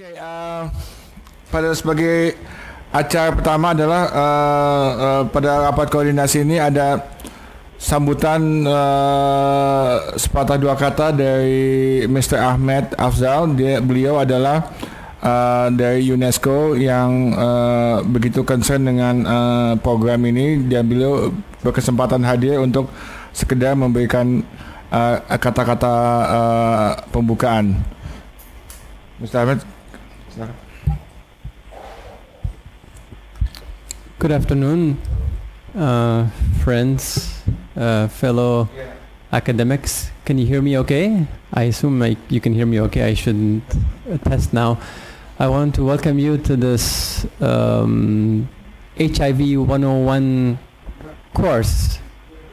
Oke, pada sebagai acara pertama adalah pada rapat koordinasi ini ada sambutan sepatah dua kata dari Mr. Ahmed Afzal. Beliau adalah dari UNESCO yang begitu concern dengan program ini, dan beliau berkesempatan hadir untuk sekedar memberikan kata-kata pembukaan. Mr. Ahmed, silakan. Good afternoon, friends, fellow academics. Can you hear me okay? I assume you can hear me okay. I shouldn't test now. I want to welcome you to this HIV 101 course.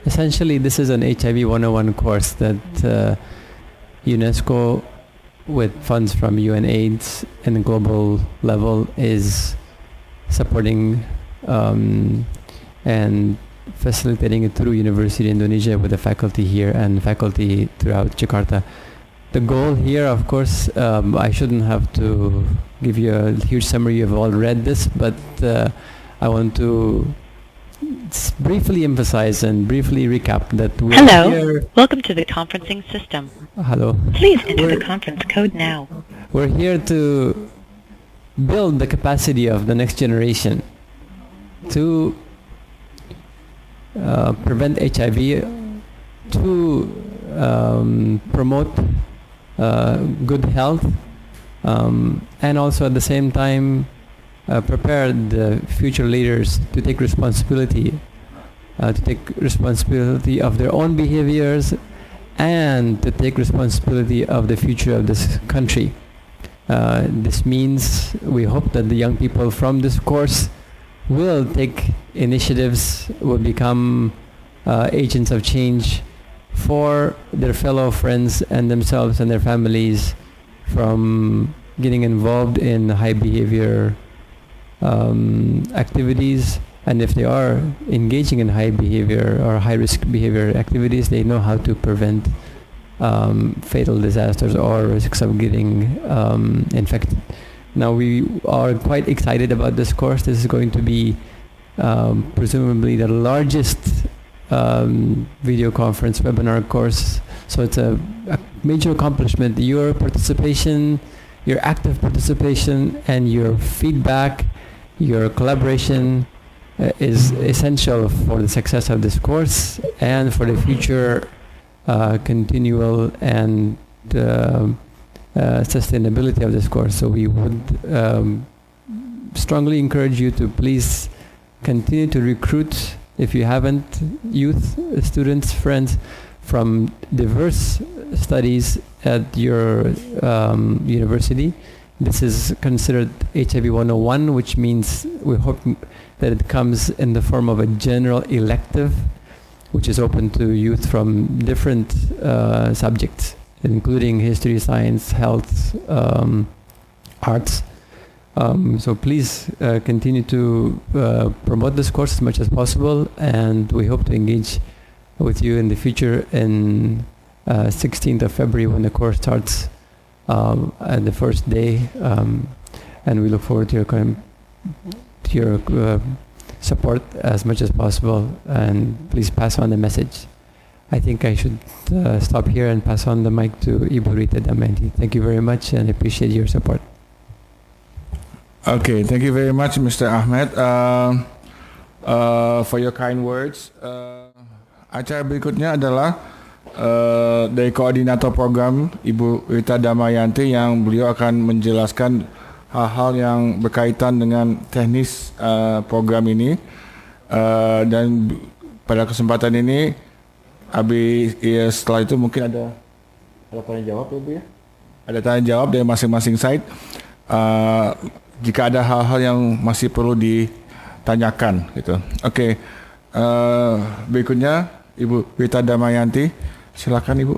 Essentially, this is an HIV 101 course that UNESCO, with funds from UNAIDS and the global level, is supporting and facilitating it through University Indonesia with the faculty here and faculty throughout Jakarta. The goal here, of course, I shouldn't have to give you a huge summary. You've all read this, but I want to briefly emphasize and briefly recap that we're Hello, here. welcome to the conferencing system. Hello. Please enter the conference code now. We're here to build the capacity of the next generation to prevent HIV, to promote good health, and also at the same time prepare the future leaders to take responsibility of their own behaviors and to take responsibility of the future of this country. This means we hope that the young people from this course will take initiatives, will become agents of change for their fellow friends and themselves and their families from getting involved in high behavior activities. And if they are engaging in high behavior or high risk behavior activities, they know how to prevent fatal disasters or risks of getting infected. Now, we are quite excited about this course. This is going to be presumably the largest video conference webinar course. So it's a major accomplishment. Your participation, your active participation, and your feedback, your collaboration is essential for the success of this course and for the future continual and sustainability of this course. So we would strongly encourage you to please continue to recruit, if you haven't, youth, students, friends from diverse studies at your university. This is considered HIV 101, which means we hope that it comes in the form of a general elective, which is open to youth from different subjects, including history, science, health, arts. So please continue to promote this course as much as possible, and we hope to engage with you in the future in 16th of February when the course starts at the first day, and we look forward to your support as much as possible, and please pass on the message. I think I should stop here and pass on the mic to Ibu Rita Damayanti. Thank you very much and appreciate your support. Okay, thank you very much, Mr. Ahmed, for your kind words. Acara berikutnya adalah dari koordinator program, Ibu Rita Damayanti, yang beliau akan menjelaskan hal-hal yang berkaitan dengan teknis program ini, dan pada kesempatan ini setelah itu mungkin ada tanya jawab ya Bu ya, ada tanya jawab dari masing-masing side jika ada hal-hal yang masih perlu ditanyakan gitu. Oke, berikutnya Ibu Rita Damayanti, silakan Ibu.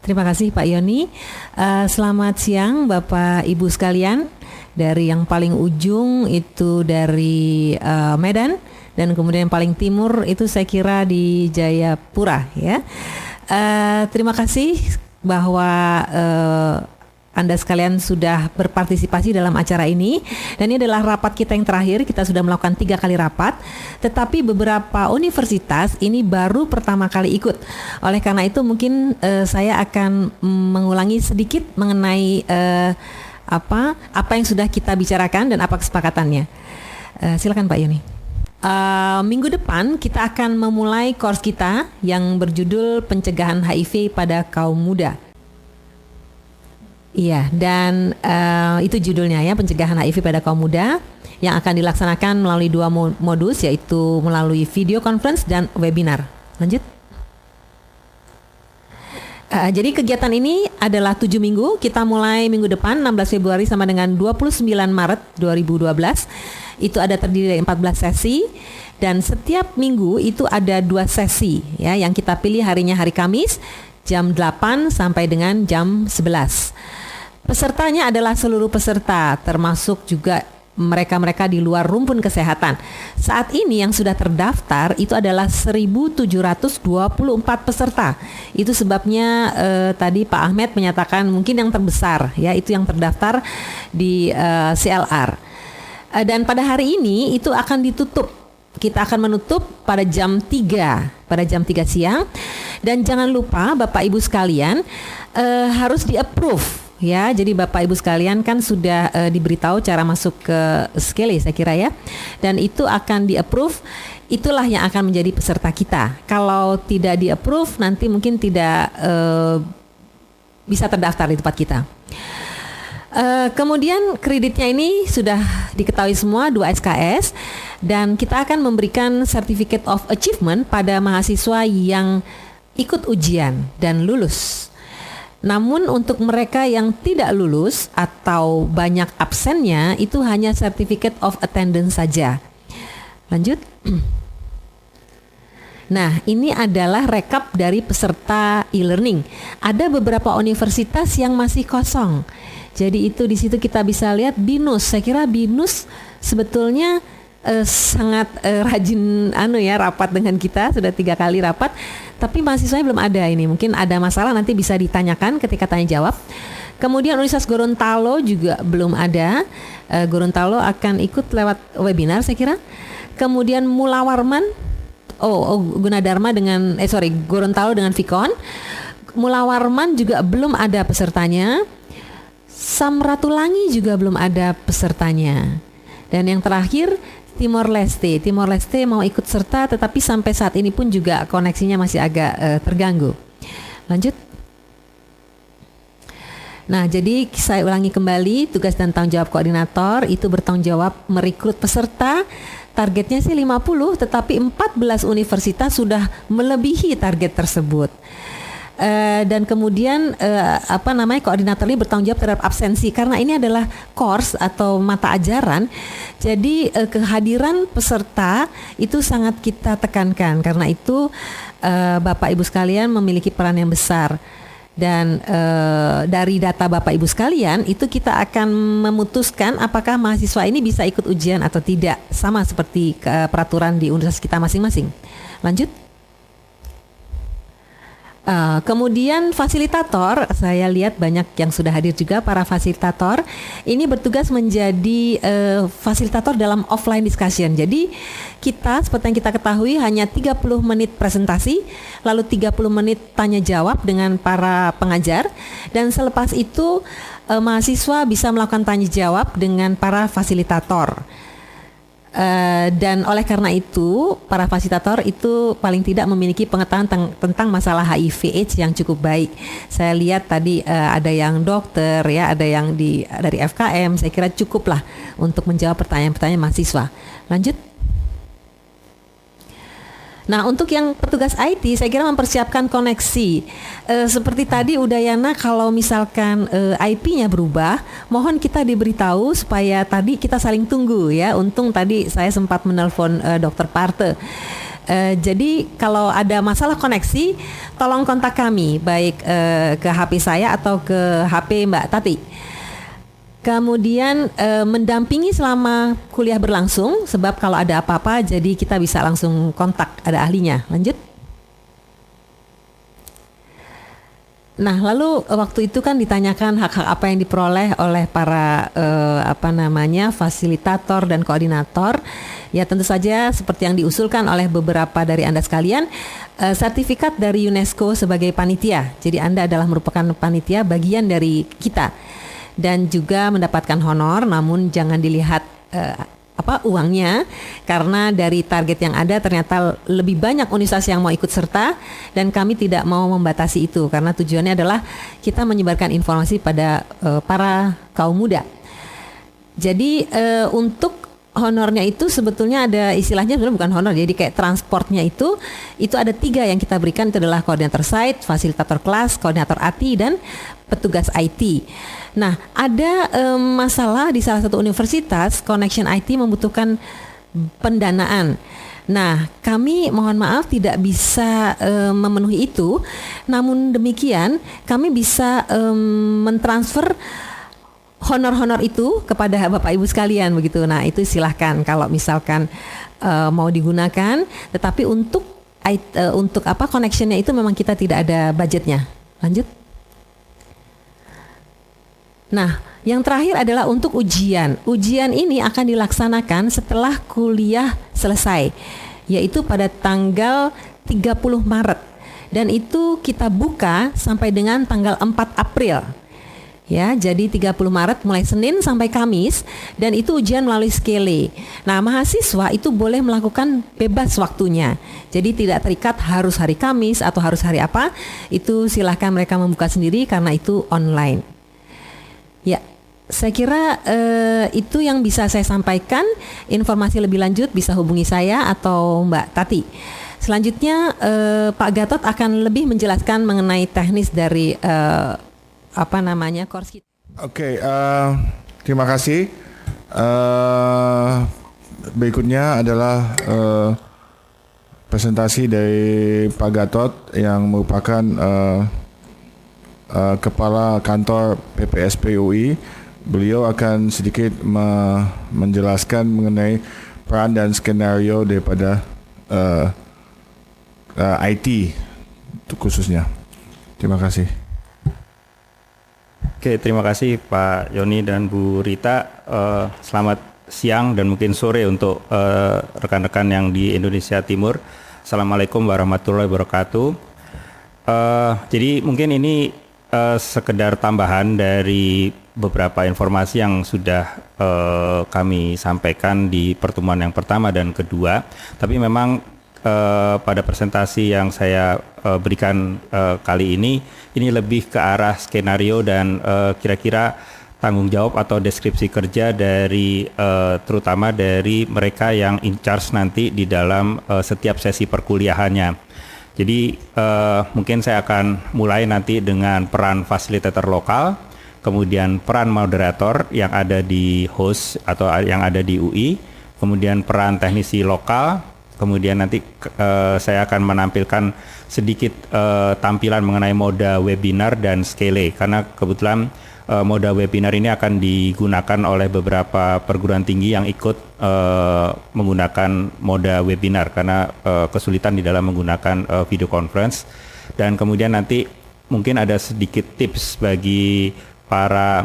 Terima kasih Pak Yoni. Selamat siang Bapak Ibu sekalian. Dari yang paling ujung itu dari Medan, dan kemudian yang paling timur itu saya kira di Jayapura ya. Terima kasih bahwa Anda sekalian sudah berpartisipasi dalam acara ini. Dan ini adalah rapat kita yang terakhir. Kita sudah melakukan 3 kali rapat. Tetapi beberapa universitas ini baru pertama kali ikut. Oleh karena itu mungkin saya akan mengulangi sedikit mengenai apa yang sudah kita bicarakan dan apa kesepakatannya. Silakan Pak Yoni. Minggu depan kita akan memulai course kita yang berjudul Pencegahan HIV pada Kaum Muda. Iya, dan itu judulnya ya, Pencegahan HIV pada Kaum Muda, yang akan dilaksanakan melalui 2 modus, yaitu melalui video conference dan webinar. Lanjut. Jadi kegiatan ini adalah 7 minggu. Kita mulai minggu depan 16 Februari sama dengan 29 Maret 2012. Itu ada terdiri dari 14 sesi. Dan setiap minggu itu ada 2 sesi ya, yang kita pilih harinya hari Kamis jam 8 sampai dengan jam 11. Pesertanya adalah seluruh peserta, termasuk juga mereka-mereka di luar rumpun kesehatan. Saat ini yang sudah terdaftar itu adalah 1.724 peserta. Itu sebabnya tadi Pak Ahmed menyatakan mungkin yang terbesar ya, itu yang terdaftar di CLR. Dan pada hari ini itu akan ditutup. Kita akan menutup pada jam 3 siang. Dan jangan lupa Bapak Ibu sekalian harus di-approve. Ya, jadi Bapak Ibu sekalian kan sudah diberitahu cara masuk ke Skele saya kira ya. Dan itu akan di-approve, itulah yang akan menjadi peserta kita. Kalau tidak di-approve nanti mungkin tidak bisa terdaftar di tempat kita. Kemudian kreditnya ini sudah diketahui semua 2 SKS, dan kita akan memberikan Certificate of Achievement pada mahasiswa yang ikut ujian dan lulus. Namun untuk mereka yang tidak lulus atau banyak absennya itu hanya Certificate of Attendance saja. Lanjut. Nah, ini adalah rekap dari peserta e-learning. Ada beberapa universitas yang masih kosong. Jadi itu di situ kita bisa lihat BINUS. Saya kira BINUS sebetulnya sangat rajin rapat dengan kita, sudah 3 kali rapat, tapi mahasiswanya belum ada ini. Mungkin ada masalah, nanti bisa ditanyakan ketika tanya jawab. Kemudian Universitas Gorontalo juga belum ada. Gorontalo akan ikut lewat webinar saya kira. Kemudian Mula Warman, Gunadarma dengan Gorontalo dengan Vicon. Mula Warman juga belum ada pesertanya. Samratulangi juga belum ada pesertanya. Dan yang terakhir Timor Leste mau ikut serta, tetapi sampai saat ini pun juga koneksinya masih agak terganggu. Lanjut. Nah, jadi saya ulangi kembali, tugas dan tanggung jawab koordinator itu bertanggung jawab merekrut peserta. Targetnya sih 50, tetapi 14 universitas sudah melebihi target tersebut. Dan kemudian koordinator ini bertanggung jawab terhadap absensi, karena ini adalah course atau mata ajaran. Jadi kehadiran peserta itu sangat kita tekankan. Karena itu Bapak Ibu sekalian memiliki peran yang besar. Dan dari data Bapak Ibu sekalian itu kita akan memutuskan apakah mahasiswa ini bisa ikut ujian atau tidak, sama seperti peraturan di universitas kita masing-masing. Lanjut. Kemudian fasilitator, saya lihat banyak yang sudah hadir juga. Para fasilitator ini bertugas menjadi fasilitator dalam offline discussion. Jadi kita seperti yang kita ketahui hanya 30 menit presentasi, lalu 30 menit tanya jawab dengan para pengajar, dan selepas itu mahasiswa bisa melakukan tanya jawab dengan para fasilitator. Dan oleh karena itu para fasilitator itu paling tidak memiliki pengetahuan tentang masalah HIV/AIDS yang cukup baik. Saya lihat tadi ada yang dokter ya, ada yang dari FKM. Saya kira cukuplah untuk menjawab pertanyaan-pertanyaan mahasiswa. Lanjut. Nah, untuk yang petugas IT saya kira mempersiapkan koneksi. Seperti tadi Udayana, kalau misalkan IP-nya berubah, mohon kita diberitahu supaya tadi kita saling tunggu ya. Untung tadi saya sempat menelpon Dr. Parte. Jadi kalau ada masalah koneksi, tolong kontak kami, baik ke HP saya atau ke HP Mbak Tati. Kemudian mendampingi selama kuliah berlangsung, sebab kalau ada apa-apa jadi kita bisa langsung kontak, ada ahlinya. Lanjut. Nah, lalu waktu itu kan ditanyakan hak-hak apa yang diperoleh oleh para fasilitator dan koordinator. Ya tentu saja seperti yang diusulkan oleh beberapa dari Anda sekalian, sertifikat dari UNESCO sebagai panitia. Jadi Anda adalah merupakan panitia bagian dari kita. Dan juga mendapatkan honor, namun jangan dilihat uangnya, karena dari target yang ada ternyata lebih banyak universitas yang mau ikut serta, dan kami tidak mau membatasi itu karena tujuannya adalah kita menyebarkan informasi pada para kaum muda. Jadi untuk honornya itu sebetulnya ada istilahnya, sebenarnya bukan honor, jadi kayak transportnya itu ada 3 yang kita berikan. Itu adalah koordinator site, fasilitator kelas, koordinator AT, dan petugas IT. Nah, ada masalah di salah satu universitas, Connection IT membutuhkan pendanaan. Nah, kami mohon maaf tidak bisa memenuhi itu. Namun demikian, kami bisa mentransfer honor-honor itu kepada Bapak Ibu sekalian begitu. Nah, itu silahkan kalau misalkan mau digunakan. Tetapi untuk connectionnya itu memang kita tidak ada budgetnya. Lanjut. Nah, yang terakhir adalah untuk ujian. Ujian ini akan dilaksanakan setelah kuliah selesai, yaitu pada tanggal 30 Maret. Dan itu kita buka sampai dengan tanggal 4 April. Ya, jadi 30 Maret mulai Senin sampai Kamis, dan itu ujian melalui Skele. Nah, mahasiswa itu boleh melakukan bebas waktunya. Jadi tidak terikat harus hari Kamis atau harus hari apa. Itu silahkan mereka membuka sendiri karena itu online. Ya, saya kira itu yang bisa saya sampaikan. Informasi lebih lanjut bisa hubungi saya atau Mbak Tati. Selanjutnya Pak Gatot akan lebih menjelaskan mengenai teknis dari course kita. Oke, terima kasih. Berikutnya adalah presentasi dari Pak Gatot yang merupakan Kepala Kantor PPSP UI. Beliau akan sedikit menjelaskan mengenai peran dan skenario daripada IT khususnya. Terima kasih. Oke, terima kasih Pak Yoni dan Bu Rita. Selamat siang dan mungkin sore untuk rekan-rekan yang di Indonesia Timur. Assalamualaikum warahmatullahi wabarakatuh. Jadi mungkin ini sekedar tambahan dari beberapa informasi yang sudah kami sampaikan di pertemuan yang pertama dan kedua. Tapi memang pada presentasi yang saya berikan kali ini lebih ke arah skenario dan kira-kira tanggung jawab atau deskripsi kerja dari terutama dari mereka yang in charge nanti di dalam setiap sesi perkuliahannya. Jadi mungkin saya akan mulai nanti dengan peran fasilitator lokal, kemudian peran moderator yang ada di host atau yang ada di UI, kemudian peran teknisi lokal, kemudian nanti saya akan menampilkan sedikit tampilan mengenai moda webinar dan Skele, karena kebetulan moda webinar ini akan digunakan oleh beberapa perguruan tinggi yang ikut menggunakan moda webinar karena kesulitan di dalam menggunakan video conference. Dan kemudian nanti mungkin ada sedikit tips bagi para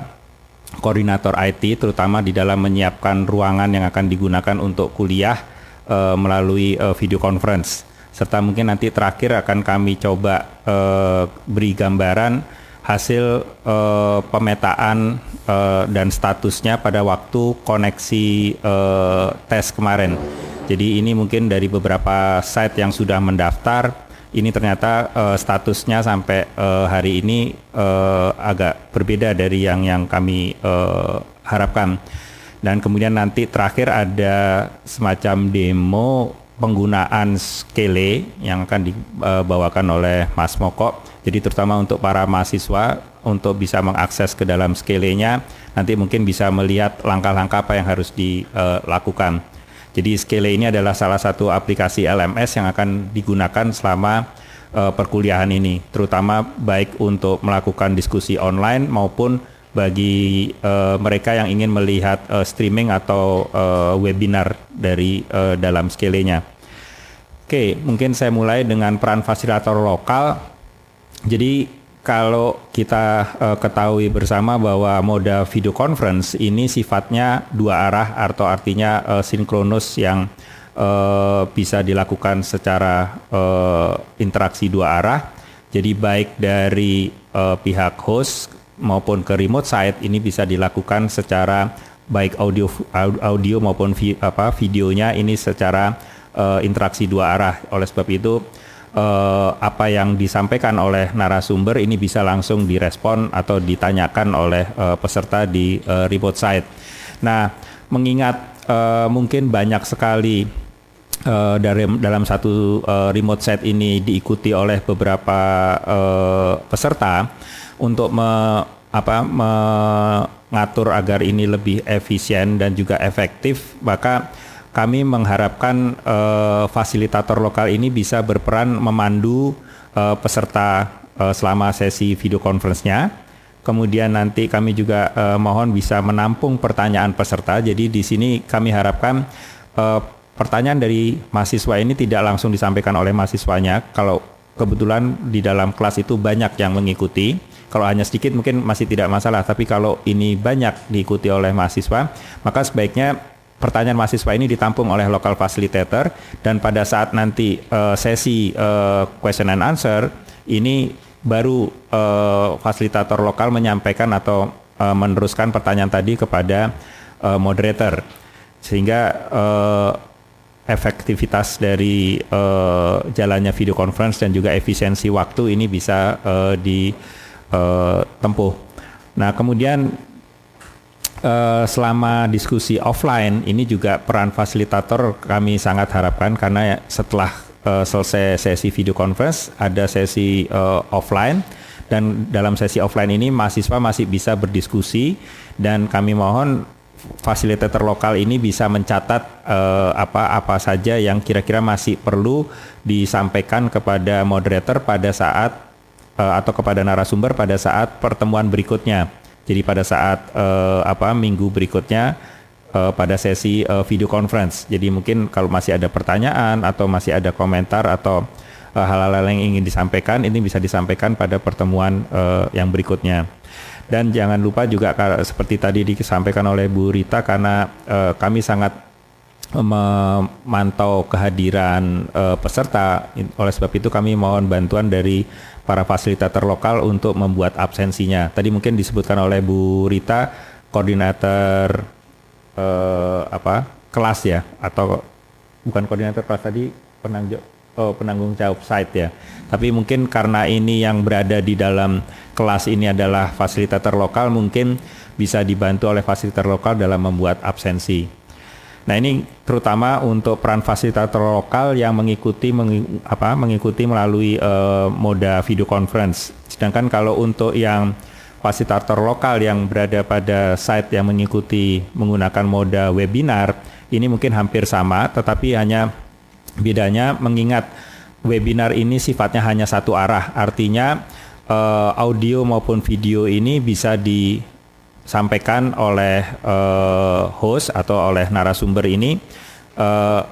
koordinator IT terutama di dalam menyiapkan ruangan yang akan digunakan untuk kuliah melalui video conference. Serta mungkin nanti terakhir akan kami coba beri gambaran hasil pemetaan dan statusnya pada waktu koneksi tes kemarin. Jadi ini mungkin dari beberapa site yang sudah mendaftar, ini ternyata statusnya sampai hari ini agak berbeda dari yang kami harapkan. Dan kemudian nanti terakhir ada semacam demo penggunaan Skele yang akan dibawakan oleh Mas Moko. Jadi terutama untuk para mahasiswa untuk bisa mengakses ke dalam Skele-nya, nanti mungkin bisa melihat langkah-langkah apa yang harus dilakukan. Jadi Skele ini adalah salah satu aplikasi LMS yang akan digunakan selama perkuliahan ini, terutama baik untuk melakukan diskusi online maupun bagi mereka yang ingin melihat streaming atau webinar dari dalam Skele-nya. Oke, mungkin saya mulai dengan peran fasilitator lokal. Jadi kalau kita ketahui bersama bahwa moda video conference ini sifatnya dua arah atau artinya sinkronus yang bisa dilakukan secara interaksi dua arah. Jadi baik dari pihak host maupun ke remote site ini bisa dilakukan secara baik audio maupun videonya ini secara interaksi dua arah. Oleh sebab itu apa yang disampaikan oleh narasumber ini bisa langsung direspon atau ditanyakan oleh peserta di remote site. Nah, mengingat mungkin banyak sekali dalam satu remote site ini diikuti oleh beberapa peserta, untuk mengatur agar ini lebih efisien dan juga efektif, maka kami mengharapkan fasilitator lokal ini bisa berperan memandu peserta selama sesi video conference-nya. Kemudian nanti kami juga mohon bisa menampung pertanyaan peserta. Jadi di sini kami harapkan pertanyaan dari mahasiswa ini tidak langsung disampaikan oleh mahasiswanya. Kalau kebetulan di dalam kelas itu banyak yang mengikuti, kalau hanya sedikit mungkin masih tidak masalah. Tapi kalau ini banyak diikuti oleh mahasiswa, maka sebaiknya pertanyaan mahasiswa ini ditampung oleh local facilitator, dan pada saat nanti sesi question and answer ini baru fasilitator lokal menyampaikan atau meneruskan pertanyaan tadi kepada moderator, sehingga efektivitas dari jalannya video conference dan juga efisiensi waktu ini bisa ditempuh. Nah, kemudian selama diskusi offline ini juga peran fasilitator kami sangat harapkan, karena setelah selesai sesi video conference ada sesi offline, dan dalam sesi offline ini mahasiswa masih bisa berdiskusi, dan kami mohon fasilitator lokal ini bisa mencatat apa saja yang kira-kira masih perlu disampaikan kepada moderator pada saat atau kepada narasumber pada saat pertemuan berikutnya. Jadi pada saat minggu berikutnya pada sesi video conference. Jadi mungkin kalau masih ada pertanyaan atau masih ada komentar atau hal-hal yang ingin disampaikan, ini bisa disampaikan pada pertemuan yang berikutnya. Dan jangan lupa juga seperti tadi disampaikan oleh Bu Rita, karena kami sangat memantau kehadiran peserta. Oleh sebab itu kami mohon bantuan dari para fasilitator lokal untuk membuat absensinya. Tadi mungkin disebutkan oleh Bu Rita, koordinator kelas ya, atau bukan koordinator kelas tadi, penanggung jawab site ya. Tapi mungkin karena ini yang berada di dalam kelas ini adalah fasilitator lokal, mungkin bisa dibantu oleh fasilitator lokal dalam membuat absensi. Nah, ini terutama untuk peran fasilitator lokal yang mengikuti melalui moda video conference. Sedangkan kalau untuk yang fasilitator lokal yang berada pada site yang mengikuti menggunakan moda webinar, ini mungkin hampir sama, tetapi hanya bedanya mengingat webinar ini sifatnya hanya satu arah. Artinya audio maupun video ini bisa disampaikan oleh host atau oleh narasumber ini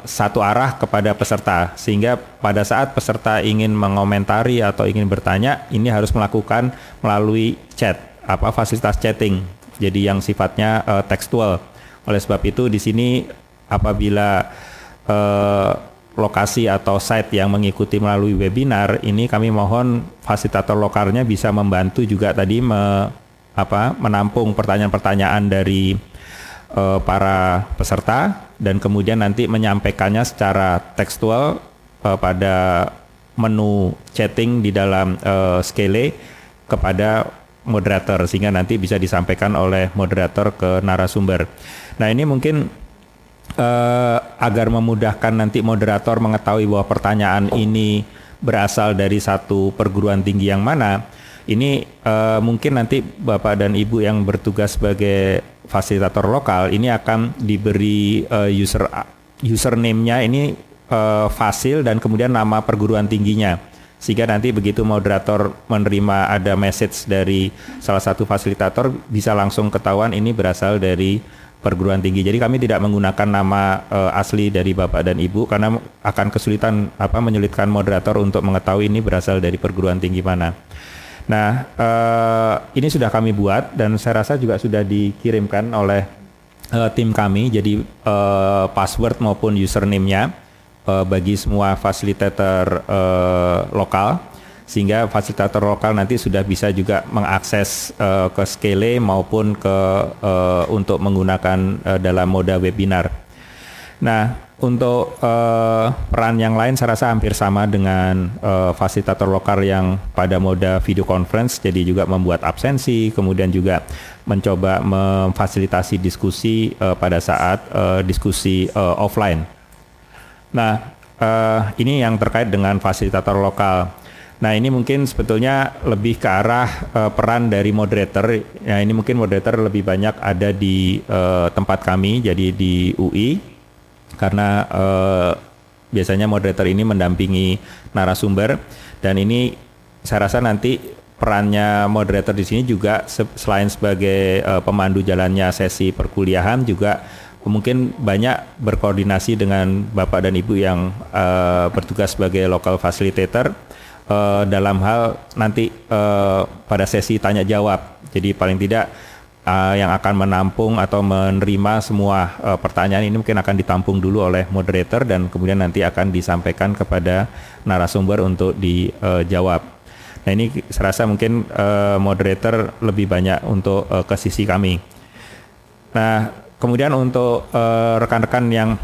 satu arah kepada peserta, sehingga pada saat peserta ingin mengomentari atau ingin bertanya, ini harus melakukan melalui chat, fasilitas chatting, jadi yang sifatnya tekstual. Oleh sebab itu di sini apabila lokasi atau site yang mengikuti melalui webinar ini, kami mohon fasilitator lokalnya bisa membantu juga tadi menampung pertanyaan-pertanyaan dari para peserta, dan kemudian nanti menyampaikannya secara tekstual pada menu chatting di dalam Skele kepada moderator, sehingga nanti bisa disampaikan oleh moderator ke narasumber. Nah, ini mungkin agar memudahkan nanti moderator mengetahui bahwa pertanyaan ini berasal dari satu perguruan tinggi yang mana. Ini mungkin nanti Bapak dan Ibu yang bertugas sebagai fasilitator lokal ini akan diberi username-nya ini fasil dan kemudian nama perguruan tingginya, sehingga nanti begitu moderator menerima ada message dari salah satu fasilitator bisa langsung ketahuan ini berasal dari perguruan tinggi. Jadi kami tidak menggunakan nama asli dari Bapak dan Ibu karena akan kesulitan menyulitkan moderator untuk mengetahui ini berasal dari perguruan tinggi mana. Nah, ini sudah kami buat dan saya rasa juga sudah dikirimkan oleh tim kami. Jadi password maupun username-nya bagi semua fasilitator lokal, sehingga fasilitator lokal nanti sudah bisa juga mengakses ke Skele maupun untuk menggunakan dalam moda webinar. Nah, untuk peran yang lain saya rasa hampir sama dengan fasilitator lokal yang pada moda video conference, jadi juga membuat absensi, kemudian juga mencoba memfasilitasi diskusi pada saat diskusi offline. Nah, ini yang terkait dengan fasilitator lokal. Nah, ini mungkin sebetulnya lebih ke arah peran dari moderator. Ya, ini mungkin moderator lebih banyak ada di tempat kami, jadi di UI, karena biasanya moderator ini mendampingi narasumber, dan ini saya rasa nanti perannya moderator di sini juga selain sebagai pemandu jalannya sesi perkuliahan, juga mungkin banyak berkoordinasi dengan Bapak dan Ibu yang bertugas sebagai local facilitator dalam hal nanti pada sesi tanya jawab. Jadi paling tidak yang akan menampung atau menerima semua pertanyaan ini mungkin akan ditampung dulu oleh moderator dan kemudian nanti akan disampaikan kepada narasumber untuk dijawab. Nah, ini saya rasa mungkin moderator lebih banyak untuk ke sisi kami. Nah, kemudian untuk rekan-rekan yang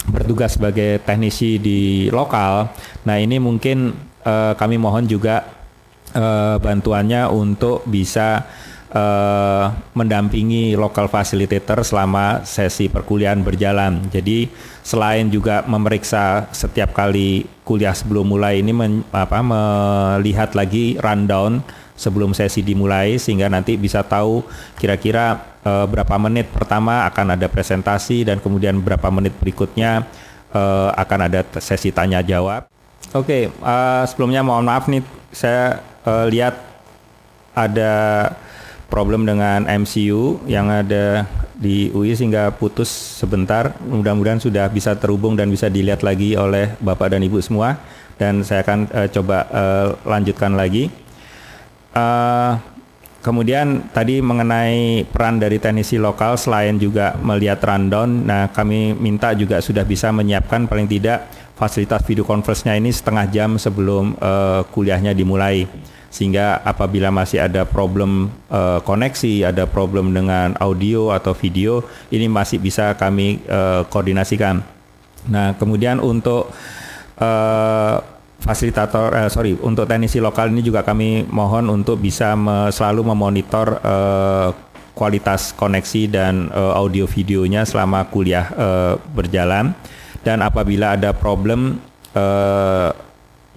bertugas sebagai teknisi di lokal, nah ini mungkin kami mohon juga bantuannya untuk bisa mendampingi local facilitator selama sesi perkuliahan berjalan. Jadi selain juga memeriksa setiap kali kuliah sebelum mulai ini melihat lagi rundown sebelum sesi dimulai, sehingga nanti bisa tahu kira-kira berapa menit pertama akan ada presentasi dan kemudian berapa menit berikutnya akan ada sesi tanya jawab. Oke, sebelumnya mohon maaf nih, saya lihat ada problem dengan MCU yang ada di UI sehingga putus sebentar. Mudah-mudahan sudah bisa terhubung dan bisa dilihat lagi oleh Bapak dan Ibu semua, dan saya akan coba lanjutkan lagi. Kemudian tadi mengenai peran dari teknisi lokal selain juga melihat rundown, nah kami minta juga sudah bisa menyiapkan paling tidak fasilitas video conference-nya ini setengah jam sebelum kuliahnya dimulai, sehingga apabila masih ada problem koneksi, ada problem dengan audio atau video, ini masih bisa kami koordinasikan. Nah, kemudian untuk untuk teknisi lokal ini juga kami mohon untuk bisa selalu memonitor kualitas koneksi dan audio videonya selama kuliah berjalan. Dan apabila ada problem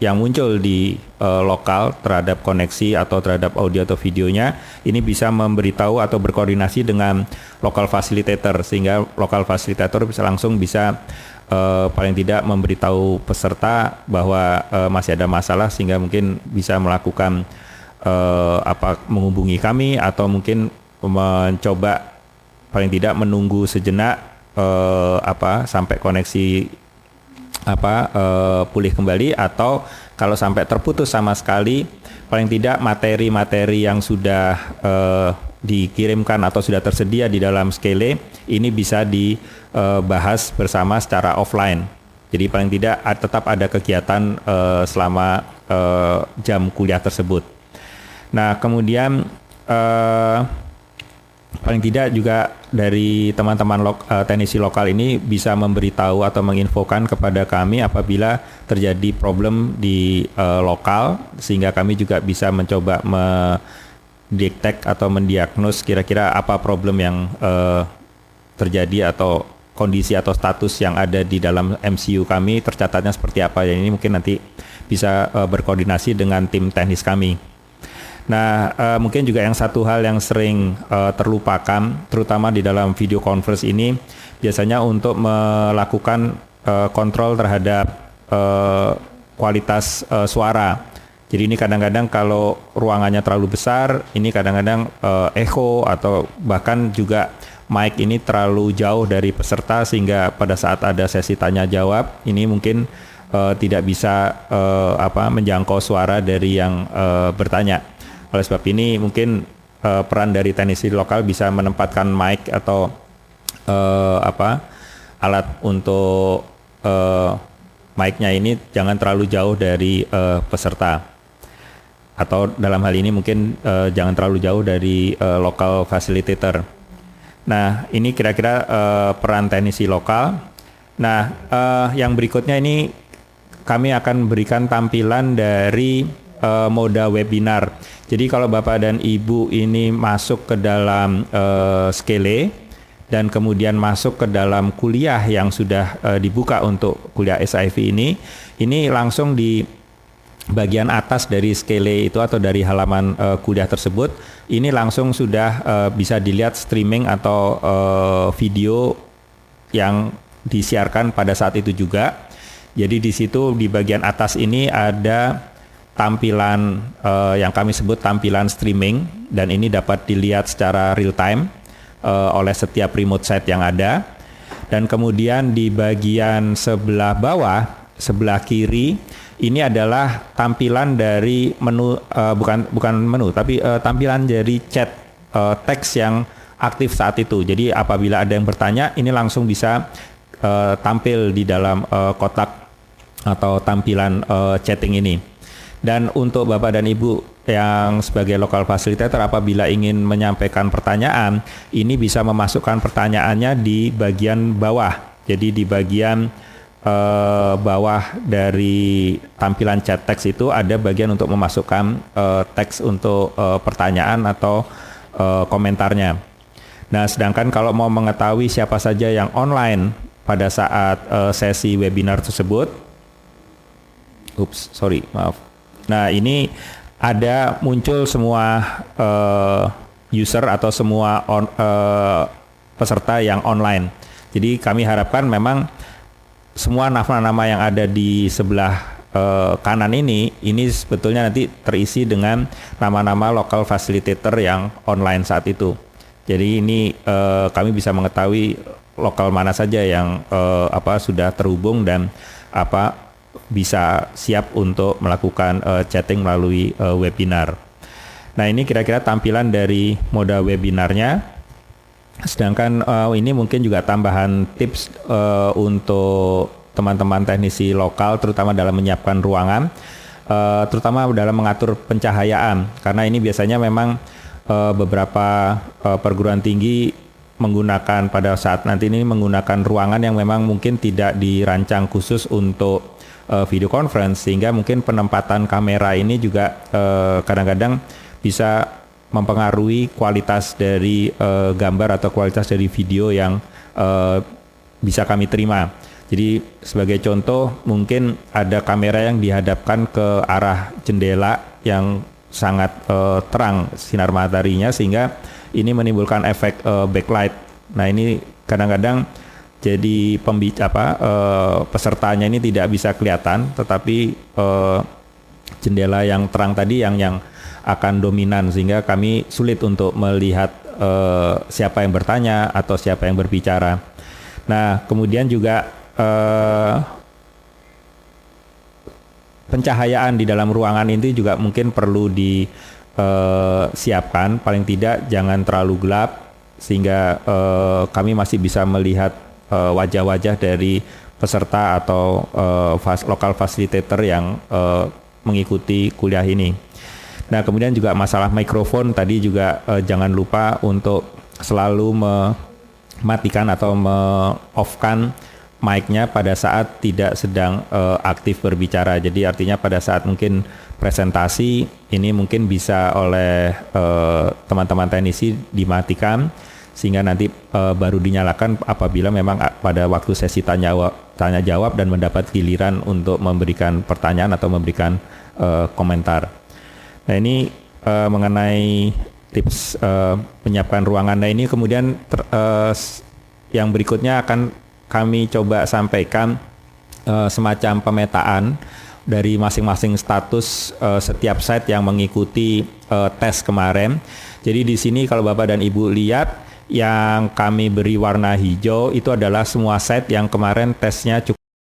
yang muncul di lokal terhadap koneksi atau terhadap audio atau videonya, ini bisa memberitahu atau berkoordinasi dengan local facilitator, sehingga local facilitator bisa paling tidak memberitahu peserta bahwa masih ada masalah, sehingga mungkin bisa melakukan menghubungi kami atau mungkin mencoba paling tidak menunggu sejenak sampai koneksi pulih kembali, atau kalau sampai terputus sama sekali, paling tidak materi-materi yang sudah dikirimkan atau sudah tersedia di dalam Skele ini bisa dibahas bersama secara offline. Jadi paling tidak tetap ada kegiatan selama jam kuliah tersebut. Nah, kemudian paling tidak juga dari teman-teman teknisi lokal ini bisa memberitahu atau menginfokan kepada kami apabila terjadi problem di lokal, sehingga kami juga bisa mencoba mendetek atau mendiagnos kira-kira apa problem yang terjadi atau kondisi atau status yang ada di dalam MCU kami tercatatnya seperti apa. Dan ini mungkin nanti bisa berkoordinasi dengan tim teknis kami. Nah, mungkin juga yang satu hal yang sering terlupakan, terutama di dalam video conference ini, biasanya untuk melakukan kontrol terhadap kualitas suara. Jadi ini kadang-kadang kalau ruangannya terlalu besar, ini kadang-kadang echo atau bahkan juga mic ini terlalu jauh dari peserta, sehingga pada saat ada sesi tanya jawab, ini mungkin tidak bisa menjangkau suara dari yang bertanya. Oleh sebab ini mungkin peran dari teknisi lokal bisa menempatkan mic atau alat untuk mic-nya ini jangan terlalu jauh dari peserta, atau dalam hal ini mungkin jangan terlalu jauh dari local facilitator. Nah, ini kira-kira peran teknisi lokal. Nah, yang berikutnya ini kami akan berikan tampilan dari moda webinar. Jadi kalau Bapak dan Ibu ini masuk ke dalam Skele dan kemudian masuk ke dalam kuliah yang sudah dibuka untuk kuliah SIV ini langsung di bagian atas dari Skele itu atau dari halaman kuliah tersebut, ini langsung sudah bisa dilihat streaming atau video yang disiarkan pada saat itu juga. Jadi di situ di bagian atas ini ada tampilan yang kami sebut tampilan streaming, dan ini dapat dilihat secara real time oleh setiap remote site yang ada. Dan kemudian di bagian sebelah bawah, sebelah kiri, ini adalah tampilan dari menu, bukan menu, tapi tampilan dari chat teks yang aktif saat itu. Jadi apabila ada yang bertanya, ini langsung bisa tampil di dalam kotak atau tampilan chatting ini. Dan untuk Bapak dan Ibu yang sebagai local facilitator, apabila ingin menyampaikan pertanyaan, ini bisa memasukkan pertanyaannya di bagian bawah. Jadi di bagian bawah dari tampilan chat teks itu ada bagian untuk memasukkan teks untuk pertanyaan atau komentarnya. Nah, sedangkan kalau mau mengetahui siapa saja yang online pada saat sesi webinar tersebut, Nah, ini ada muncul semua user atau semua peserta yang online. Jadi kami harapkan memang semua nama-nama yang ada di sebelah kanan ini sebetulnya nanti terisi dengan nama-nama local facilitator yang online saat itu. Jadi ini kami bisa mengetahui lokal mana saja yang sudah terhubung dan bisa siap untuk melakukan chatting melalui webinar. Nah, ini kira-kira tampilan dari moda webinarnya. Sedangkan ini mungkin juga tambahan tips untuk teman-teman teknisi lokal, terutama dalam menyiapkan ruangan, terutama dalam mengatur pencahayaan. Karena ini biasanya memang beberapa perguruan tinggi menggunakan pada saat nanti ini menggunakan ruangan yang memang mungkin tidak dirancang khusus untuk video conference, sehingga mungkin penempatan kamera ini juga kadang-kadang bisa mempengaruhi kualitas dari gambar atau kualitas dari video yang bisa kami terima. Jadi sebagai contoh, mungkin ada kamera yang dihadapkan ke arah jendela yang sangat terang sinar mataharinya, sehingga ini menimbulkan efek backlight. Nah, ini kadang-kadang jadi pesertanya ini tidak bisa kelihatan, tetapi jendela yang terang tadi yang akan dominan, sehingga kami sulit untuk melihat siapa yang bertanya atau siapa yang berbicara. Nah, kemudian juga pencahayaan di dalam ruangan ini juga mungkin perlu disiapkan, paling tidak jangan terlalu gelap, sehingga kami masih bisa melihat wajah-wajah dari peserta atau local facilitator yang mengikuti kuliah ini. Nah, kemudian juga masalah mikrofon tadi juga jangan lupa untuk selalu mematikan atau me-off-kan mic-nya pada saat tidak sedang aktif berbicara. Jadi artinya pada saat mungkin presentasi ini mungkin bisa oleh teman-teman teknisi dimatikan, sehingga nanti baru dinyalakan apabila memang pada waktu sesi tanya jawab dan mendapat giliran untuk memberikan pertanyaan atau memberikan komentar. Nah, ini mengenai tips menyiapkan ruangan. Nah, ini kemudian yang berikutnya akan kami coba sampaikan semacam pemetaan dari masing-masing status setiap site yang mengikuti tes kemarin. Jadi di sini kalau Bapak dan Ibu lihat, yang kami beri warna hijau itu adalah semua site yang kemarin tesnya cukup